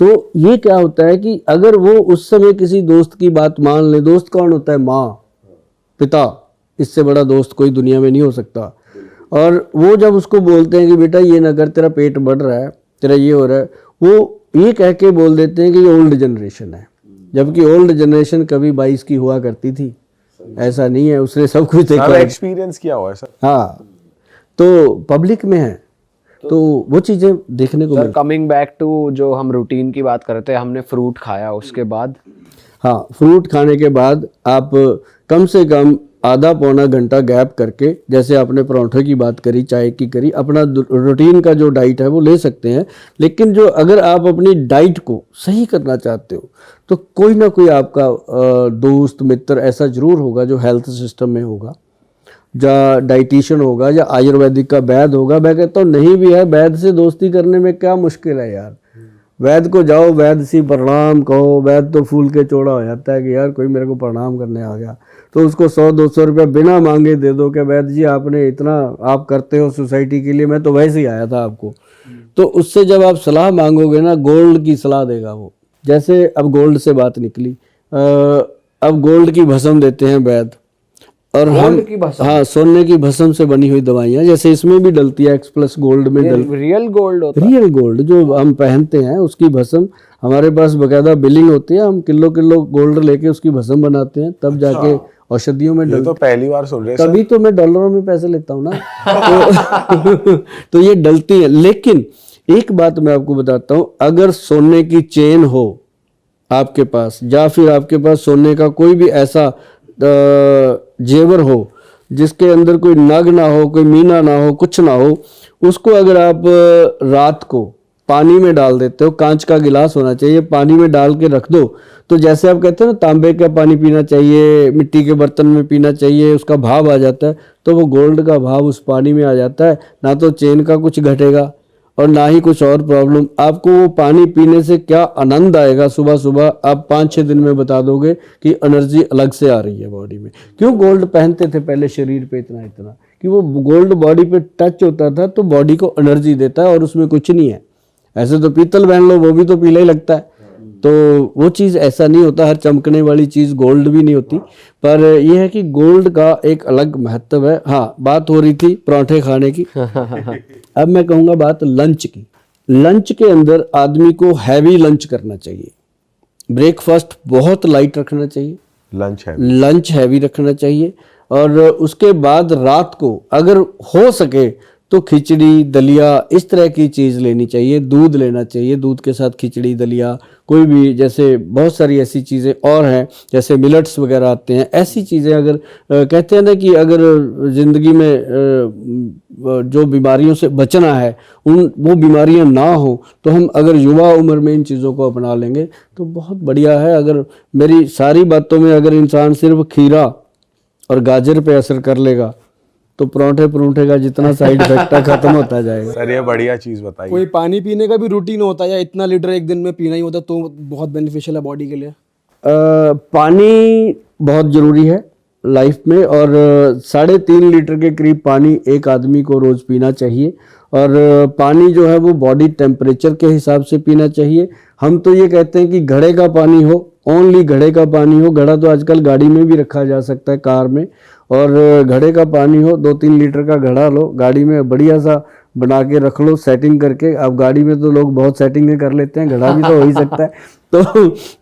तो ये क्या होता है कि अगर वो उस समय किसी दोस्त की बात मान ले, दोस्त कौन होता है? माँ, पिता, इससे बड़ा दोस्त कोई दुनिया में नहीं हो सकता। और वो जब उसको बोलते हैं कि बेटा ये ना कर, तेरा पेट बढ़ रहा है, तेरा ये हो रहा है, वो ये कह के बोल देते हैं कि ये ओल्ड जनरेशन है, जबकि ओल्ड जनरेशन कभी 22 की हुआ करती थी, ऐसा नहीं है, उसने सब कुछ देखा, एक्सपीरियंस किया हुआ है सर। हाँ, तो पब्लिक में है तो वो चीजें देखने को मिलती। कमिंग बैक टू जो हम रूटीन की बात करते हैं, हमने फ्रूट खाया उसके बाद, हाँ, फ्रूट खाने के बाद आप कम से कम आधा पौना घंटा गैप करके, जैसे आपने पराठे की बात करी, चाय की करी, अपना रूटीन का जो डाइट है वो ले सकते हैं। लेकिन जो अगर आप अपनी डाइट को सही करना चाहते हो तो कोई ना कोई आपका दोस्त मित्र ऐसा जरूर होगा जो हेल्थ सिस्टम में होगा, या डाइटिशियन होगा, या आयुर्वेदिक का वैद्य होगा। मैं कहता हूँ नहीं भी है, वैद्य से दोस्ती करने में क्या मुश्किल है यार। वैद्य को जाओ, वैद्य से प्रणाम कहो, वैद्य तो फूल के चौड़ा हो जाता है कि यार कोई मेरे को प्रणाम करने आ गया, तो उसको 100-200 रुपया बिना मांगे दे दो कि वैद्य जी आपने इतना आप करते हो सोसाइटी के लिए, मैं तो वैसे ही आया था आपको। तो उससे जब आप सलाह मांगोगे ना, गोल्ड की सलाह देगा वो। जैसे अब गोल्ड से बात निकली, अब गोल्ड की भस्म देते हैं वैद्य, और हम हाँ, सोने की भस्म से बनी हुई दवाइयाँ, जैसे इसमें भी डलती है, एक्स+ गोल्ड में रियल गोल्ड होता है, रियल गोल्ड जो हम पहनते हैं उसकी भस्म, हमारे पास बकायदा बिलिंग होती है, हम किलो गोल्ड लेके उसकी भस्म बनाते हैं, तब जाके औषधियों में तो पहली बार सुन रहे हैं। तभी तो मैं डॉलरों में पैसे लेता हूँ ना। तो ये डलती है। लेकिन एक बात मैं आपको बताता हूँ, अगर सोने की चेन हो आपके पास, या फिर आपके पास सोने का कोई भी ऐसा जेवर हो जिसके अंदर कोई नग ना हो, कोई मीना ना हो, कुछ ना हो, उसको अगर आप रात को पानी में डाल देते हो, कांच का गिलास होना चाहिए, पानी में डाल के रख दो, तो जैसे आप कहते हो ना तांबे का पानी पीना चाहिए, मिट्टी के बर्तन में पीना चाहिए, उसका भाव आ जाता है, तो वो गोल्ड का भाव उस पानी में आ जाता है। ना तो चेन का कुछ घटेगा और ना ही कुछ और प्रॉब्लम। आपको वो पानी पीने से क्या आनंद आएगा, सुबह सुबह आप 5-6 दिन में बता दोगे कि एनर्जी अलग से आ रही है बॉडी में। क्यों गोल्ड पहनते थे पहले शरीर पे इतना इतना, कि वो गोल्ड बॉडी पे टच होता था तो बॉडी को एनर्जी देता है, और उसमें कुछ नहीं है। ऐसे तो पीतल पहन लो, वो भी तो पीला ही लगता है, तो वो चीज़ ऐसा नहीं होता। हर चमकने वाली चीज़ गोल्ड भी नहीं होती, पर यह है कि गोल्ड का एक अलग महत्व है। हाँ, बात हो रही थी पराठे खाने की। अब मैं कहूँगा बात लंच की। लंच के अंदर आदमी को हैवी लंच करना चाहिए, ब्रेकफास्ट बहुत लाइट रखना चाहिए, लंच हैवी रखना चाहिए, और उसके बाद रात को अगर हो सके तो खिचड़ी दलिया इस तरह की चीज़ लेनी चाहिए, दूध लेना चाहिए, दूध के साथ खिचड़ी दलिया कोई भी, जैसे बहुत सारी ऐसी चीज़ें और हैं, जैसे मिलेट्स वगैरह आते हैं, ऐसी चीज़ें अगर कहते हैं ना कि अगर ज़िंदगी में जो बीमारियों से बचना है, वो बीमारियां ना हो, तो हम अगर युवा उम्र में इन चीज़ों को अपना लेंगे तो बहुत बढ़िया है। अगर मेरी सारी बातों में अगर इंसान सिर्फ खीरा और गाजर पे असर कर लेगा तो पराठे का जितना साइड इफेक्ट है खत्म होता जाएगा। सर ये बढ़िया चीज बताइए। कोई पानी पीने का भी रूटीन होता है या इतना लीटर एक दिन में पीना ही होता है तो बहुत बेनिफिशियल है बॉडी के लिए? पानी बहुत जरूरी है लाइफ में, और 3.5 लीटर के करीब पानी एक आदमी को रोज पीना चाहिए। और पानी जो है वो बॉडी टेम्परेचर के हिसाब से पीना चाहिए। हम तो ये कहते हैं कि घड़े का पानी हो, ओनली घड़े का पानी हो। घड़ा तो आजकल गाड़ी में भी रखा जा सकता है, कार में, और घड़े का पानी हो। 2-3 लीटर का घड़ा लो, गाड़ी में बढ़िया सा बना के रख लो सेटिंग करके। अब गाड़ी में तो लोग बहुत सेटिंग कर लेते हैं, घड़ा भी तो हो ही सकता है,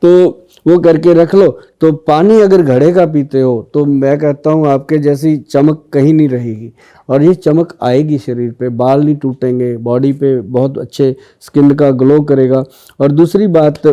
तो वो करके रख लो। तो पानी अगर घड़े का पीते हो तो मैं कहता हूँ आपके जैसी चमक कहीं नहीं रहेगी, और ये चमक आएगी शरीर पे, बाल नहीं टूटेंगे, बॉडी पे बहुत अच्छे स्किन का ग्लो करेगा। और दूसरी बात,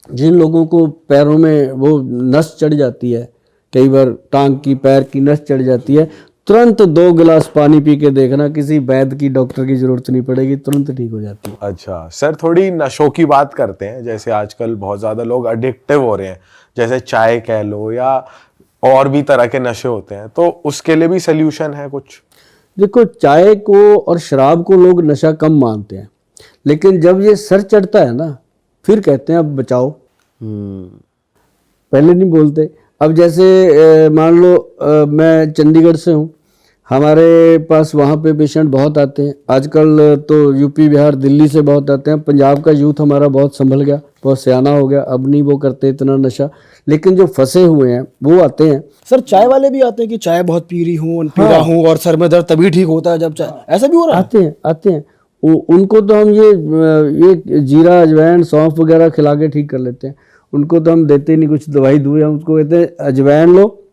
जिन लोगों को पैरों में वो नस चढ़ जाती है, कई बार टांग की पैर की नस चढ़ जाती है, तुरंत 2 गिलास पानी पी के देखना, किसी वैद्य की डॉक्टर की जरूरत नहीं पड़ेगी, तुरंत ठीक हो जाती है। अच्छा सर, थोड़ी नशों की बात करते हैं। जैसे आजकल बहुत ज्यादा लोग एडिक्टिव हो रहे हैं, जैसे चाय कह लो या और भी तरह के नशे होते हैं, तो उसके लिए भी सोल्यूशन है कुछ? देखो, चाय को और शराब को लोग नशा कम मानते हैं, लेकिन जब ये सर चढ़ता है ना, फिर कहते हैं अब बचाओ। पहले नहीं बोलते। अब जैसे मान लो मैं चंडीगढ़ से हूँ, हमारे पास वहाँ पे पेशेंट बहुत आते हैं आजकल, तो यूपी बिहार दिल्ली से बहुत आते हैं। पंजाब का यूथ हमारा बहुत संभल गया, बहुत सियाना हो गया, अब नहीं वो करते इतना नशा, लेकिन जो फंसे हुए हैं वो आते हैं। सर चाय वाले भी आते हैं कि चाय बहुत पी रहा हूँ और सर में दर्द तभी ठीक होता है जब चाय, ऐसा भी हो रहा है? आते हैं उनको तो हम ये जीरा अजवाइन सौंफ वगैरह खिला के ठीक कर लेते हैं। उनको तो हम देते ही नहीं कुछ दवाई दुई, हम उसको कहते हैं अजवाइन लो,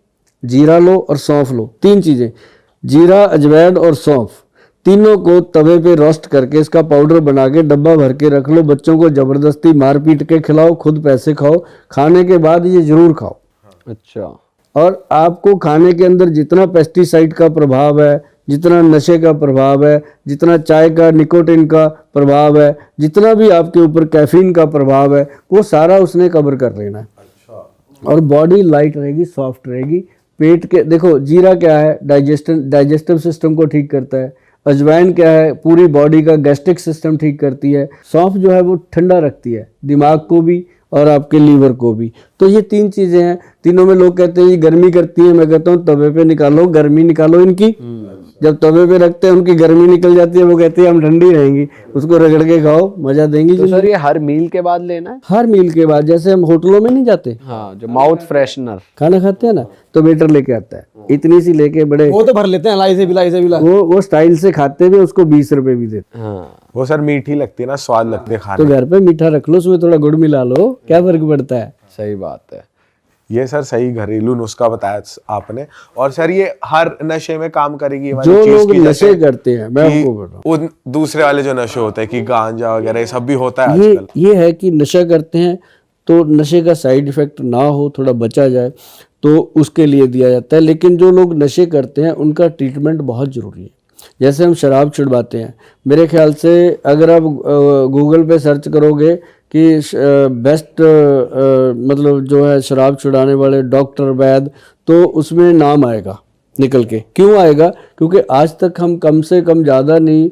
जीरा लो और सौंफ लो, 3 चीज़ें, जीरा अजवाइन और सौंफ, तीनों को तवे पे रोस्ट करके इसका पाउडर बना के डब्बा भर के रख लो। बच्चों को ज़बरदस्ती मार पीट के खिलाओ, खुद पैसे खाओ, खाने के बाद ये ज़रूर खाओ। अच्छा। और आपको खाने के अंदर जितना पेस्टिसाइड का प्रभाव है, जितना नशे का प्रभाव है, जितना चाय का निकोटिन का प्रभाव है, जितना भी आपके ऊपर कैफीन का प्रभाव है, वो सारा उसने कवर कर लेना है। और बॉडी लाइट रहेगी, सॉफ्ट रहेगी। पेट के देखो, जीरा क्या है, डाइजेस्टिव सिस्टम को ठीक करता है। अजवाइन क्या है, पूरी बॉडी का गैस्ट्रिक सिस्टम ठीक करती है। सौंफ जो है वो ठंडा रखती है दिमाग को भी और आपके लीवर को भी। तो ये 3 चीज़ें हैं। तीनों में लोग कहते हैं ये गर्मी करती है, मैं कहता हूँ तवे पे निकालो, गर्मी निकालो इनकी। जब तवे पे रखते हैं उनकी गर्मी निकल जाती है, वो कहते हैं हम ठंडी रहेंगी, उसको रगड़ के खाओ, मजा देंगी। तो सर ये हर मील के बाद लेना है? हर मील के बाद, जैसे हम होटलों में नहीं जाते, हाँ, जो माउथ फ्रेशनर खाना खाते हैं ना, तो वेटर लेके आता है, इतनी सी लेके बड़े, वो तो भर लेते हैं लाई से बिला। वो स्टाइल से खाते हुए उसको 20 रुपए भी देते। हाँ। वो सर मीठी लगती है ना, स्वाद लगते हैं तो खाने। घर पे मीठा रख लो, उसमें थोड़ा गुड़ मिला लो, क्या फर्क पड़ता है। सही बात है। ये सर सही घरेलू नुस्खा बताया आपने। और सर ये हर नशे में काम करेगी ये वाली जो चीज लोग की, नशे जैसे करते हैं, मैं कि आपको बोल रहा हूँ, उन दूसरे वाले जो नशे होते हैं कि गांजा वगैरह ये सब भी होता है ये आजकल। ये है कि नशा करते हैं तो नशे का साइड इफेक्ट ना हो, थोड़ा बचा जाए, तो उसके लिए दिया जाता है। लेकिन जो लोग नशे करते हैं उनका ट्रीटमेंट बहुत ज़रूरी है। जैसे हम शराब छुड़वाते हैं, मेरे ख्याल से अगर आप गूगल पे सर्च करोगे कि बेस्ट मतलब जो है शराब छुड़ाने वाले डॉक्टर वैद, तो उसमें नाम आएगा निकल के। क्यों आएगा? क्योंकि आज तक हम कम से कम ज़्यादा नहीं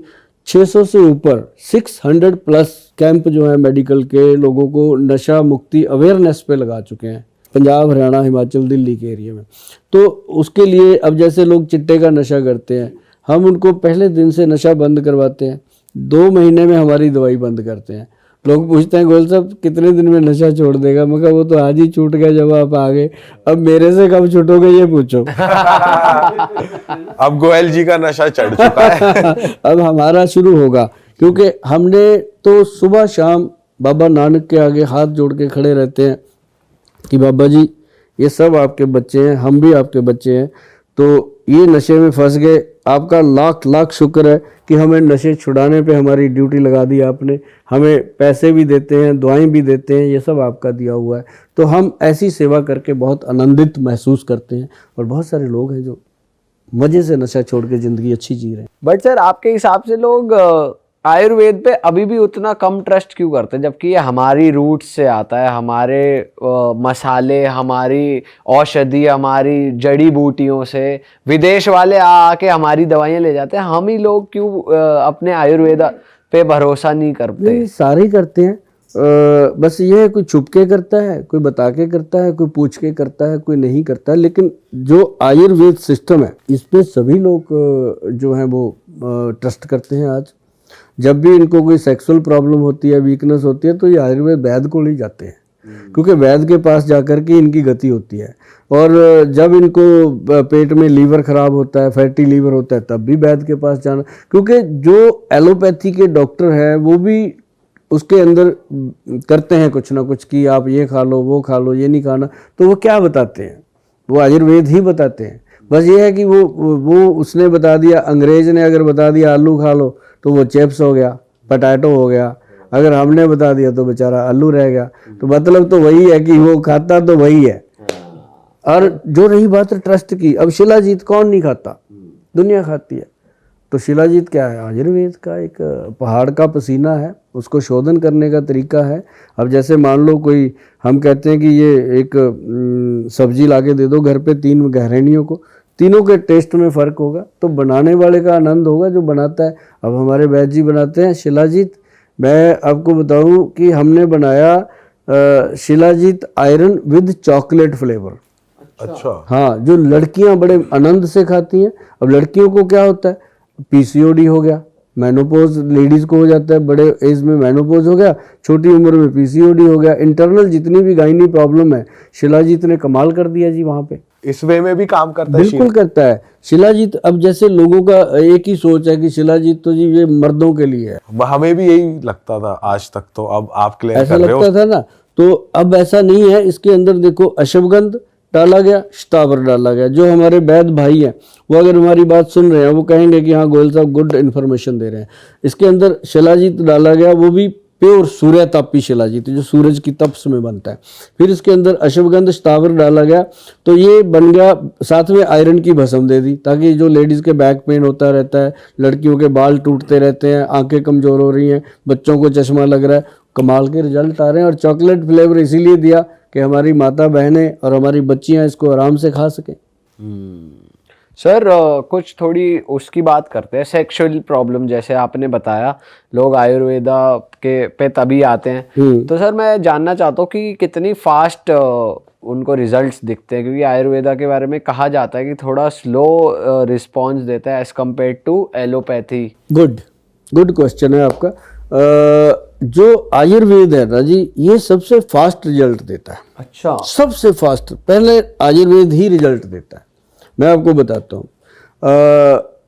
600 से ऊपर 600 प्लस कैंप जो है मेडिकल के लोगों को नशा मुक्ति अवेयरनेस पे लगा चुके हैं, पंजाब हरियाणा हिमाचल दिल्ली के एरिया में। तो उसके लिए अब जैसे लोग चिट्टे का नशा करते हैं, हम उनको पहले दिन से नशा बंद करवाते हैं, 2 महीने में हमारी दवाई बंद करते हैं। लोग पूछते हैं गोयल साहब कितने दिन में नशा छोड़ देगा? मैं कहा वो तो आज ही छूट गया जब आप आ गए, अब मेरे से कब छूटोगे ये पूछो। अब गोयल जी का नशा चढ़ चुका है। अब हमारा शुरू होगा, क्योंकि हमने तो सुबह शाम बाबा नानक के आगे हाथ जोड़ के खड़े रहते हैं कि बाबा जी ये सब आपके बच्चे हैं, हम भी आपके बच्चे हैं, तो ये नशे में फंस गए, आपका लाख लाख शुक्र है कि हमें नशे छुड़ाने पे हमारी ड्यूटी लगा दी आपने, हमें पैसे भी देते हैं, दुआएं भी देते हैं, ये सब आपका दिया हुआ है। तो हम ऐसी सेवा करके बहुत आनंदित महसूस करते हैं। और बहुत सारे लोग हैं जो मज़े से नशा छोड़ के ज़िंदगी अच्छी जी रहे हैं। बट सर आपके हिसाब से लोग आयुर्वेद पे अभी भी उतना कम ट्रस्ट क्यों करते हैं, जबकि ये हमारी रूट्स से आता है, हमारे मसाले, हमारी औषधि, हमारी जड़ी बूटियों से विदेश वाले आके हमारी दवाइयाँ ले जाते हैं, हम ही लोग क्यों अपने आयुर्वेद पे भरोसा नहीं करते? नहीं, सारे ही करते हैं। बस ये है, कोई छुप के करता है, कोई बता के करता है, कोई पूछ के करता है, कोई नहीं करता है। लेकिन जो आयुर्वेद सिस्टम है इस पे सभी लोग जो हैं वो ट्रस्ट करते हैं। आज जब भी इनको कोई सेक्सुअल प्रॉब्लम होती है, वीकनेस होती है, तो ये आयुर्वेद वैद्य को ले जाते हैं, क्योंकि वैद्य के पास जाकर के इनकी गति होती है। और जब इनको पेट में लीवर खराब होता है, फैटी लीवर होता है, तब भी वैद्य के पास जाना, क्योंकि जो एलोपैथी के डॉक्टर हैं वो भी उसके अंदर करते हैं कुछ ना कुछ कि आप ये खा लो, वो खा लो, ये नहीं खाना। तो वो क्या बताते हैं? वो आयुर्वेद ही बताते हैं। बस ये है कि वो उसने बता दिया, अंग्रेज ने अगर बता दिया आलू खा लो तो वो चिप्स हो गया, पोटैटो हो गया। अगर हमने बता दिया तो बेचारा आलू रह गया। तो मतलब तो वही है कि वो खाता तो वही है। और जो रही बात ट्रस्ट की, अब शिलाजीत कौन नहीं खाता? दुनिया खाती है। तो शिलाजीत क्या है? आयुर्वेद का एक पहाड़ का पसीना है, उसको शोधन करने का तरीका है। अब जैसे मान लो कोई, हम कहते हैं कि ये एक सब्जी लाके दे दो घर पे 3 गृहिणियों को, तीनों के टेस्ट में फ़र्क होगा, तो बनाने वाले का आनंद होगा जो बनाता है। अब हमारे वैद्य जी बनाते हैं शिलाजीत। मैं आपको बताऊं कि हमने बनाया shilajit iron with chocolate flavour. अच्छा। हाँ, जो लड़कियां बड़े आनंद से खाती हैं। अब लड़कियों को क्या होता है, पीसीओडी हो गया, मेनोपॉज लेडीज को हो जाता है, बड़े एज में मेनोपॉज हो गया, छोटी उम्र में पीसीओडी हो गया, इंटरनल जितनी भी गायनी प्रॉब्लम है, शिलाजीत ने कमाल कर दिया जी वहां पे। इस वे में भी काम करता है बिल्कुल करता है शिलाजीत। अब जैसे लोगों का एक ही सोच है कि शिलाजीत तो जी ये मर्दों के लिए है, हमें भी यही लगता था आज तक, तो अब आप क्लियर ऐसा कर रहे हो। लगता था ना, तो अब ऐसा नहीं है। इसके अंदर देखो, अश्वगंध डाला गया, शतावर डाला गया। जो हमारे वैद भाई हैं वो अगर हमारी बात सुन रहे हैं, वो कहेंगे कि हाँ गोयल साहब गुड इन्फॉर्मेशन दे रहे हैं। इसके अंदर शिलाजीत डाला गया, वो भी प्योर सूर्य तापी शिलाजीत जो सूरज की तपस में बनता है। फिर इसके अंदर अश्वगंध शतावर डाला गया, तो ये बन गया। साथ में आयरन की भस्म दे दी, ताकि जो लेडीज के बैक पेन होता रहता है, लड़कियों के बाल टूटते रहते हैं, आंखें कमजोर हो रही हैं, बच्चों को चश्मा लग रहा है, कमाल के रिजल्ट आ रहे हैं। और चॉकलेट फ्लेवर इसीलिए दिया कि हमारी माता बहनें और हमारी बच्चियां इसको आराम से खा सकें। सर कुछ थोड़ी उसकी बात करते हैं, सेक्सुअल प्रॉब्लम जैसे आपने बताया, लोग आयुर्वेदा के पे तभी आते हैं। तो सर मैं जानना चाहता हूँ कि कितनी फास्ट उनको रिजल्ट्स दिखते हैं, क्योंकि आयुर्वेदा के बारे में कहा जाता है कि थोड़ा स्लो रिस्पॉन्स देता है as compare to allopathy. Good question है आपका। जो आयुर्वेद है ना जी, ये सबसे फास्ट रिजल्ट देता है। अच्छा। सबसे फास्ट, पहले आयुर्वेद ही रिजल्ट देता है। मैं आपको बताता हूँ,